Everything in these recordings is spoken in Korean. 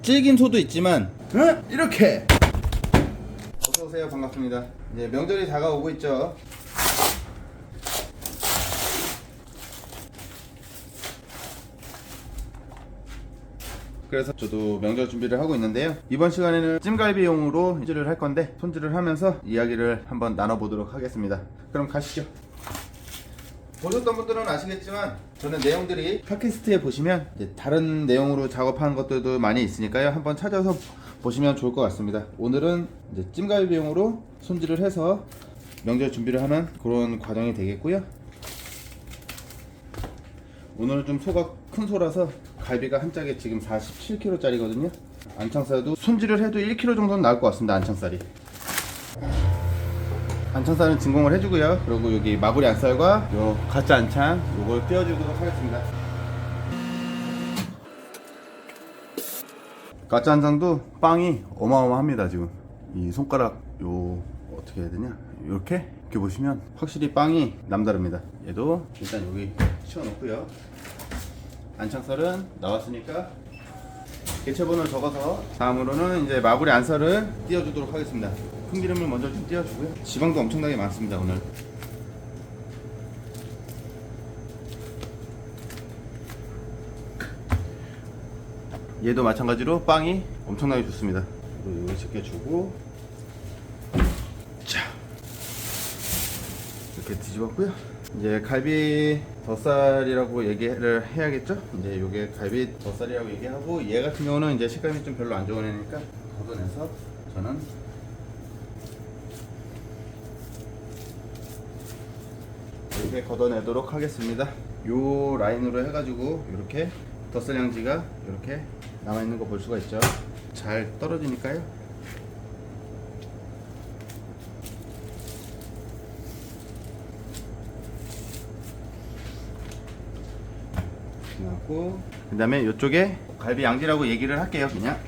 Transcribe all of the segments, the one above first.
질긴 소도 있지만 이렇게. 어서오세요. 반갑습니다. 이제 명절이 다가오고 있죠. 그래서 저도 명절 준비를 하고 있는데요. 이번 시간에는 찜갈비용으로 손질을 할 건데 손질을 하면서 이야기를 한번 나눠보도록 하겠습니다. 그럼 가시죠. 보셨던 분들은 아시겠지만 저는 내용들이 팟캐스트에 보시면 이제 다른 내용으로 작업하는 것들도 많이 있으니까요. 한번 찾아서 보시면 좋을 것 같습니다. 오늘은 이제 찜갈비용으로 손질을 해서 명절 준비를 하는 그런 과정이 되겠고요. 오늘은 좀 소가 큰 소라서 갈비가 한 짝에 지금 47kg 짜리거든요. 안창살도 손질을 해도 1kg 정도는 나올 것 같습니다. 안창살이. 안창살은 진공을 해주고요. 그리고 여기 마구리 안살과 요 가짜 안창 요걸 띄워주도록 하겠습니다. 가짜 안창도 빵이 어마어마합니다. 지금 이 손가락 요 어떻게 해야 되냐, 이렇게 보시면 확실히 빵이 남다릅니다. 얘도 일단 여기 치워놓고요. 안창살은 나왔으니까 개체분을 적어서 다음으로는 이제 마구리 안살을 띄워주도록 하겠습니다. 큰 기름을 먼저 좀 띄워주고요. 지방도 엄청나게 많습니다. 오늘 얘도 마찬가지로 빵이 엄청나게 좋습니다. 이거 제껴주고, 자 이렇게 뒤집었고요. 이제 갈비 덧살이라고 얘기를 해야겠죠? 이제 요게 갈비 덧살이라고 얘기하고, 얘 같은 경우는 이제 식감이 좀 별로 안 좋은 애니까 걷어내서 저는 이렇게 걷어내도록 하겠습니다. 요 라인으로 해가지고 이렇게 덧살 양지가 이렇게 남아있는 거 볼 수가 있죠. 잘 떨어지니까요. 그 다음에 이쪽에 갈비 양지라고 얘기를 할게요. 그냥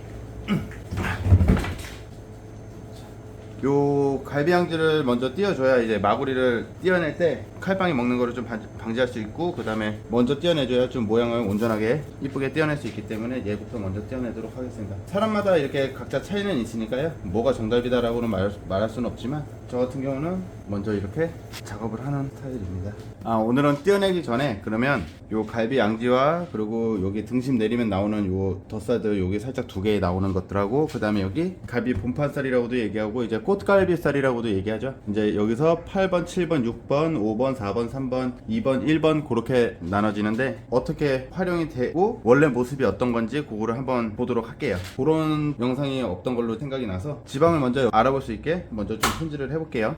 요 갈비 양지를 먼저 띄워줘야 이제 마구리를 띄어낼 때 칼빵이 먹는 거를 좀 방지할 수 있고, 그 다음에 먼저 띄어내줘야 좀 모양을 온전하게 이쁘게 띄어낼 수 있기 때문에 얘부터 먼저 띄어내도록 하겠습니다. 사람마다 이렇게 각자 차이는 있으니까요. 뭐가 정답이다 라고는 말할 수는 없지만 저 같은 경우는 먼저 이렇게 작업을 하는 스타일입니다. 오늘은 띄어내기 전에 그러면 요 갈비 양지와 그리고 여기 등심 내리면 나오는 요 덧살들, 여기 살짝 두 개 나오는 것들하고, 그 다음에 여기 갈비 본판살이라고도 얘기하고 이제 꽃갈비살이라고도 얘기하죠. 이제 여기서 8번, 7번, 6번, 5번, 4번, 3번, 2번, 1번 그렇게 나눠지는데 어떻게 활용이 되고 원래 모습이 어떤 건지 그거를 한번 보도록 할게요. 그런 영상이 없던 걸로 생각이 나서 지방을 먼저 알아볼 수 있게 먼저 좀 손질을 해볼게요.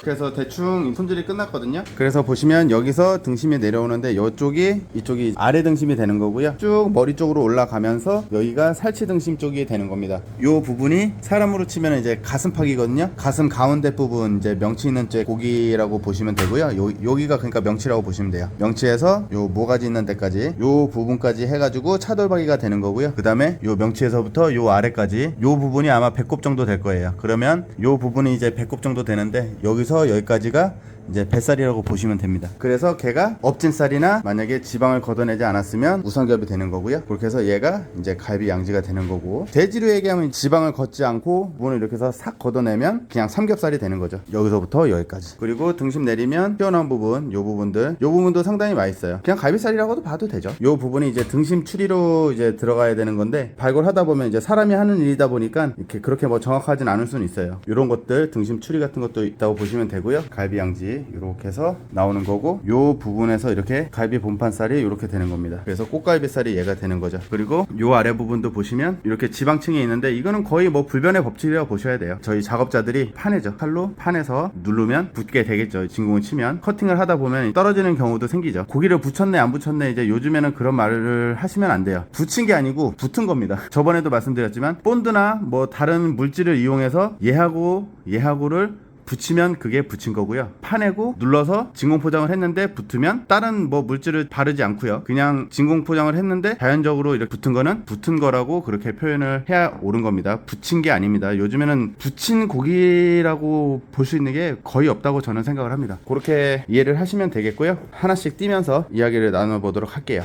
그래서 대충 손질이 끝났거든요. 그래서 보시면 여기서 등심이 내려오는데 이쪽이 아래 등심이 되는 거고요. 쭉 머리 쪽으로 올라가면서 여기가 살치 등심 쪽이 되는 겁니다. 요 부분이 사람으로 치면 이제 가슴팍이거든요. 가슴 가운데 부분 이제 명치 있는 쪽 고기라고 보시면 되고요. 여기가 그러니까 명치라고 보시면 돼요. 명치에서 요 모가지 있는 데까지 요 부분까지 해가지고 차돌박이가 되는 거고요. 그 다음에 요 명치에서부터 요 아래까지 요 부분이 아마 배꼽 정도 될 거예요. 그러면 요 부분이 이제 배꼽 정도 되는데 여기서 여기까지가 이제 뱃살이라고 보시면 됩니다. 그래서 걔가 업진살이나 만약에 지방을 걷어내지 않았으면 우선겹이 되는 거고요. 그렇게 해서 얘가 이제 갈비 양지가 되는 거고, 돼지로 얘기하면 지방을 걷지 않고 부분을 이렇게 해서 싹 걷어내면 그냥 삼겹살이 되는 거죠. 여기서부터 여기까지. 그리고 등심 내리면 튀어나온 부분, 요 부분도 상당히 맛있어요. 그냥 갈비살이라고도 봐도 되죠. 요 부분이 이제 등심 추리로 이제 들어가야 되는 건데, 발골하다 보면 이제 사람이 하는 일이다 보니까 이렇게 그렇게 뭐 정확하진 않을 수는 있어요. 요런 것들 등심 추리 같은 것도 있다고 보시면 되고요. 갈비 양지 이렇게 해서 나오는 거고, 요 부분에서 이렇게 갈비 본판살이 이렇게 되는 겁니다. 그래서 꽃갈비살이 얘가 되는 거죠. 그리고 요 아래 부분도 보시면 이렇게 지방층이 있는데, 이거는 거의 뭐 불변의 법칙이라고 보셔야 돼요. 저희 작업자들이 파내죠. 칼로 파내서 누르면 붙게 되겠죠. 진공을 치면 커팅을 하다 보면 떨어지는 경우도 생기죠. 고기를 붙였네 안 붙였네, 이제 요즘에는 그런 말을 하시면 안 돼요. 붙인 게 아니고 붙은 겁니다. 저번에도 말씀드렸지만 본드나 뭐 다른 물질을 이용해서 얘하고를 붙이면 그게 붙인 거고요. 파내고 눌러서 진공 포장을 했는데 붙으면 다른 뭐 물질을 바르지 않고요. 그냥 진공 포장을 했는데 자연적으로 이렇게 붙은 거는 붙은 거라고 그렇게 표현을 해야 옳은 겁니다. 붙인 게 아닙니다. 요즘에는 붙인 고기라고 볼 수 있는 게 거의 없다고 저는 생각을 합니다. 그렇게 이해를 하시면 되겠고요. 하나씩 띄면서 이야기를 나눠보도록 할게요.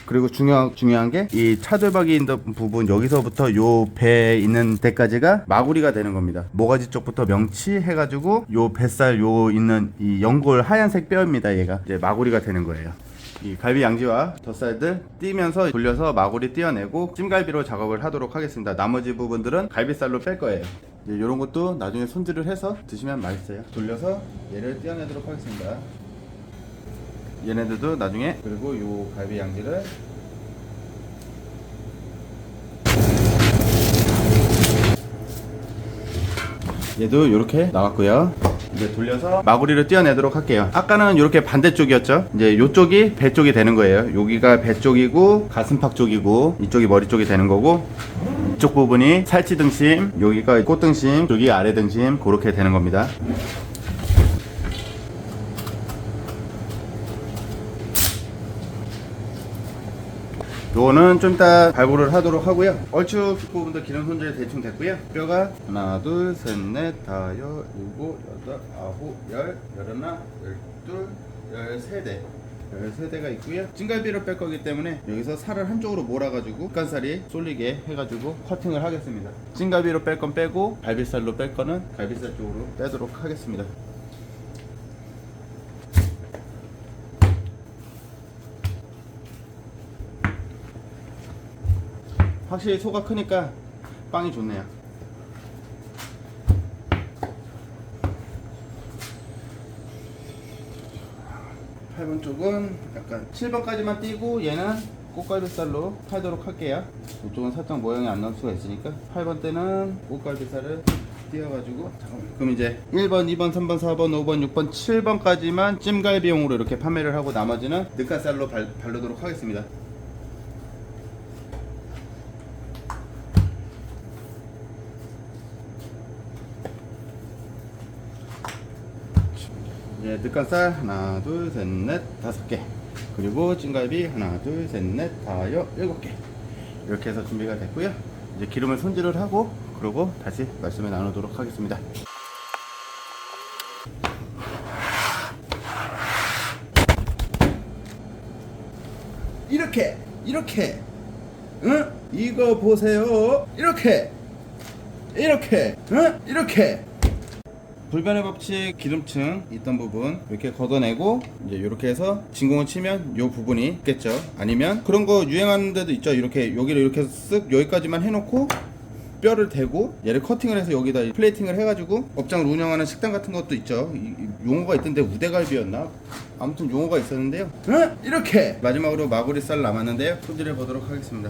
그리고 중요한 게 이 차돌박이 있는 부분, 여기서부터 요 배에 있는 데까지가 마구리가 되는 겁니다. 모가지 쪽부터 명치 해가지고 요 뱃살 요 있는 이 연골 하얀색 뼈입니다. 얘가 이제 마구리가 되는 거예요. 이 갈비 양지와 덧살들 띄면서 돌려서 마구리 띄어내고 찜갈비로 작업을 하도록 하겠습니다. 나머지 부분들은 갈비살로 뺄 거예요. 이런 것도 나중에 손질을 해서 드시면 맛있어요. 돌려서 얘를 띄어내도록 하겠습니다. 얘네들도 나중에, 그리고 요 갈비 양지를 얘도 이렇게 나왔고요. 이제 돌려서 마구리를 띄어내도록 할게요. 아까는 이렇게 반대쪽이었죠. 이제 요쪽이 배 쪽이 되는 거예요. 여기가 배 쪽이고 가슴팍 쪽이고 이쪽이 머리 쪽이 되는 거고, 이쪽 부분이 살치 등심, 여기가 꽃 등심, 여기 아래 등심, 그렇게 되는 겁니다. 요거는 좀 이따 발굴을 하도록 하고요. 얼추 부분도 기름 손질이 대충 됐고요. 뼈가 하나, 둘, 셋, 넷, 다, 여, 일곱, 여덟, 아홉, 열, 열하나, 열둘, 열세대. 13대가 있고요. 찜갈비로 뺄 거기 때문에 여기서 살을 한쪽으로 몰아가지고 흑간살이 쏠리게 해가지고 커팅을 하겠습니다. 찜갈비로 뺄 건 빼고 갈비살로 뺄 거는 갈비살 쪽으로 빼도록 하겠습니다. 확실히 소가 크니까 빵이 좋네요. 8번 쪽은 약간 7번까지만 띄고 얘는 꽃갈비살로 팔도록 할게요. 이쪽은 살짝 모양이 안 나올 수가 있으니까 8번 때는 꽃갈비살을 띄어가지고, 그럼 이제 1번, 2번, 3번, 4번, 5번, 6번, 7번까지만 찜갈비용으로 이렇게 판매를 하고 나머지는 늑가살로 바르도록 하겠습니다. 이제 늑간살 하나, 둘, 셋, 넷, 5개, 그리고 찜갈비 하나, 둘, 셋, 넷, 다, 7개, 이렇게 해서 준비가 됐고요. 이제 기름을 손질을 하고 그러고 다시 말씀을 나누도록 하겠습니다. 이렇게 응? 이거 보세요. 이렇게 응? 이렇게 불변의 법칙 기름층 있던 부분 이렇게 걷어내고 이제 이렇게 해서 진공을 치면 이 부분이 있겠죠. 아니면 그런 거 유행하는 데도 있죠. 이렇게 여기를 이렇게 쓱 여기까지만 해놓고 뼈를 대고 얘를 커팅을 해서 여기다 플레이팅을 해가지고 업장을 운영하는 식당 같은 것도 있죠. 용어가 있던데 우대갈비였나? 아무튼 용어가 있었는데요. 응? 이렇게 마지막으로 마구리살 남았는데요. 손질해 보도록 하겠습니다.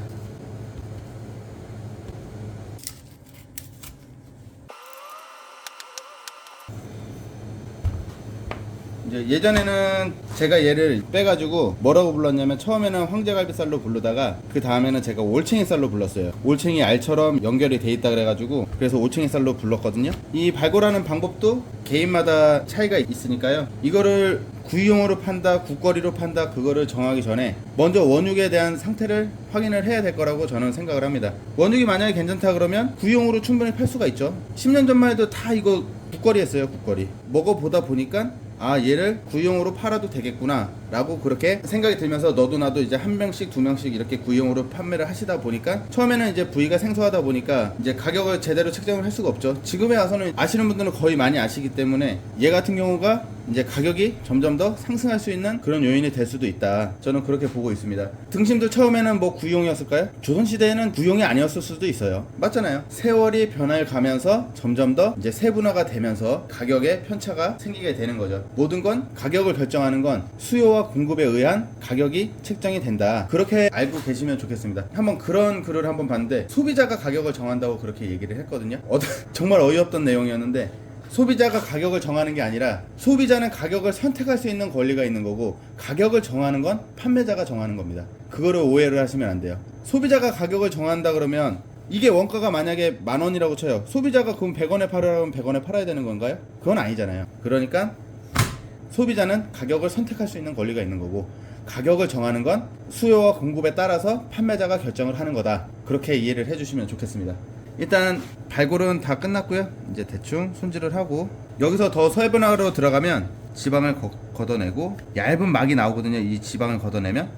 예전에는 제가 얘를 빼가지고 뭐라고 불렀냐면, 처음에는 황제갈비살로 부르다가 그 다음에는 제가 올챙이살로 불렀어요. 올챙이 알처럼 연결이 돼 있다 그래가지고 그래서 올챙이살로 불렀거든요. 이 발골하는 방법도 개인마다 차이가 있으니까요. 이거를 구이용으로 판다, 국거리로 판다, 그거를 정하기 전에 먼저 원육에 대한 상태를 확인을 해야 될 거라고 저는 생각을 합니다. 원육이 만약에 괜찮다 그러면 구이용으로 충분히 팔 수가 있죠. 10년 전만 해도 다 이거 국거리 했어요. 국거리 먹어보다 보니까 얘를 구이용으로 팔아도 되겠구나 라고 그렇게 생각이 들면서 너도 나도 이제 한 명씩 두 명씩 이렇게 구이용으로 판매를 하시다 보니까 처음에는 이제 부위가 생소하다 보니까 이제 가격을 제대로 책정을 할 수가 없죠. 지금에 와서는 아시는 분들은 거의 많이 아시기 때문에 얘 같은 경우가 이제 가격이 점점 더 상승할 수 있는 그런 요인이 될 수도 있다. 저는 그렇게 보고 있습니다. 등심도 처음에는 뭐 구이용이었을까요? 조선시대에는 구이용이 아니었을 수도 있어요. 맞잖아요. 세월이 변화를 가면서 점점 더 이제 세분화가 되면서 가격에 편차가 생기게 되는 거죠. 모든 건 가격을 결정하는 건 수요와 공급에 의한 가격이 책정이 된다. 그렇게 알고 계시면 좋겠습니다. 한번 그런 글을 한번 봤는데 소비자가 가격을 정한다고 그렇게 얘기를 했거든요. 정말 어이없던 내용이었는데, 소비자가 가격을 정하는 게 아니라 소비자는 가격을 선택할 수 있는 권리가 있는 거고 가격을 정하는 건 판매자가 정하는 겁니다. 그거를 오해를 하시면 안 돼요. 소비자가 가격을 정한다 그러면 이게 원가가 만약에 10,000원이라고 쳐요. 소비자가 그럼 100원에 팔으라면 100원에 팔아야 되는 건가요? 그건 아니잖아요. 그러니까 소비자는 가격을 선택할 수 있는 권리가 있는 거고, 가격을 정하는 건 수요와 공급에 따라서 판매자가 결정을 하는 거다. 그렇게 이해를 해주시면 좋겠습니다. 일단 발골은 다 끝났고요. 이제 대충 손질을 하고, 여기서 더 설분하러 들어가면 지방을 걷어내고 얇은 막이 나오거든요. 이 지방을 걷어내면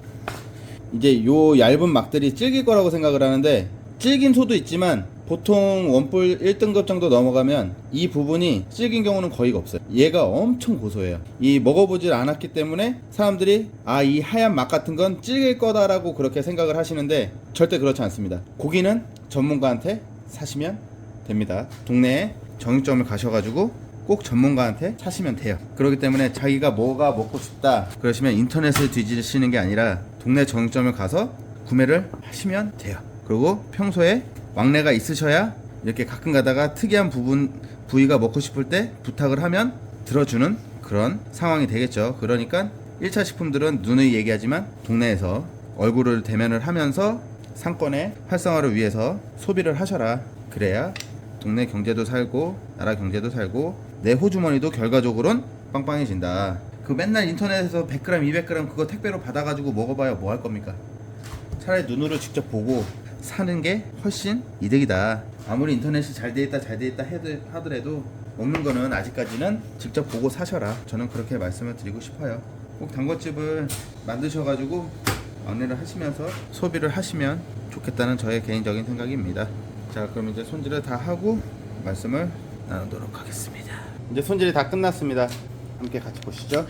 이제 요 얇은 막들이 질길 거라고 생각을 하는데, 질긴 소도 있지만 보통 원뿔 1등급 정도 넘어가면 이 부분이 질긴 경우는 거의 없어요. 얘가 엄청 고소해요. 이 먹어보질 않았기 때문에 사람들이 이 하얀 막 같은 건 질길 거다라고 그렇게 생각을 하시는데, 절대 그렇지 않습니다. 고기는 전문가한테 사시면 됩니다. 동네에 정육점을 가셔가지고 꼭 전문가한테 사시면 돼요. 그렇기 때문에 자기가 뭐가 먹고 싶다 그러시면 인터넷을 뒤지시는 게 아니라 동네 정육점을 가서 구매를 하시면 돼요. 그리고 평소에 왕래가 있으셔야 이렇게 가끔 가다가 특이한 부위가 먹고 싶을 때 부탁을 하면 들어주는 그런 상황이 되겠죠. 그러니까 1차 식품들은 누누이 얘기하지만 동네에서 얼굴을 대면을 하면서 상권의 활성화를 위해서 소비를 하셔라. 그래야 동네 경제도 살고 나라 경제도 살고 내 호주머니도 결과적으로는 빵빵해진다. 그 맨날 인터넷에서 100g, 200g 그거 택배로 받아가지고 먹어봐야 뭐 할 겁니까? 차라리 눈으로 직접 보고 사는 게 훨씬 이득이다. 아무리 인터넷이 잘 돼 있다 하더라도 먹는 거는 아직까지는 직접 보고 사셔라. 저는 그렇게 말씀을 드리고 싶어요. 꼭 단골집을 만드셔가지고 왕래를 하시면서 소비를 하시면 좋겠다는 저의 개인적인 생각입니다. 자, 그럼 이제 손질을 다 하고 말씀을 나누도록 하겠습니다. 이제 손질이 다 끝났습니다. 함께 같이 보시죠.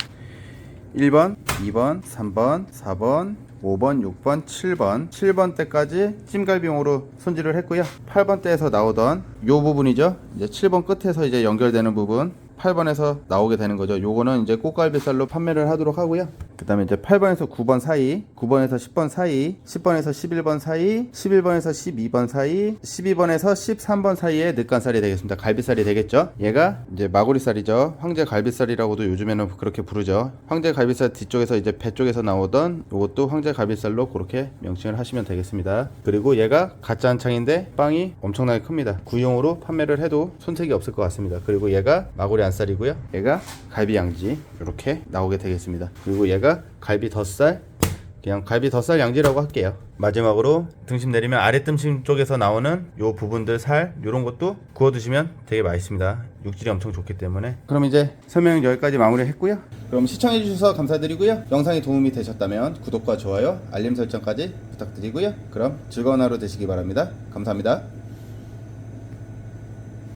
1번, 2번, 3번, 4번, 5번, 6번, 7번 7번 때까지 찜갈비용으로 손질을 했고요. 8번 때에서 나오던 요 부분이죠. 이제 7번 끝에서 이제 연결되는 부분 8번에서 나오게 되는 거죠. 요거는 이제 꽃갈비살로 판매를 하도록 하고요. 그 다음에 이제 8번에서 9번 사이, 9번에서 10번 사이, 10번에서 11번 사이, 11번에서 12번 사이, 12번에서 13번 사이에 늑간살이 되겠습니다. 갈비살이 되겠죠. 얘가 이제 마구리살이죠. 황제 갈비살이라고도 요즘에는 그렇게 부르죠. 황제 갈비살 뒤쪽에서 이제 배 쪽에서 나오던 요것도 황제 갈비살로 그렇게 명칭을 하시면 되겠습니다. 그리고 얘가 가짜 한창인데 빵이 엄청나게 큽니다. 구용으로 판매를 해도 손색이 없을 것 같습니다. 그리고 얘가 마구리 안살이고요. 얘가 갈비 양지 이렇게 나오게 되겠습니다. 그리고 얘가 갈비 덧살, 그냥 갈비 덧살 양지라고 할게요. 마지막으로 등심 내리면 아래 등심 쪽에서 나오는 요 부분들 살 요런 것도 구워 드시면 되게 맛있습니다. 육질이 엄청 좋기 때문에. 그럼 이제 설명은 여기까지 마무리했고요. 그럼 시청해 주셔서 감사드리고요. 영상이 도움이 되셨다면 구독과 좋아요, 알림 설정까지 부탁드리고요. 그럼 즐거운 하루 되시기 바랍니다. 감사합니다.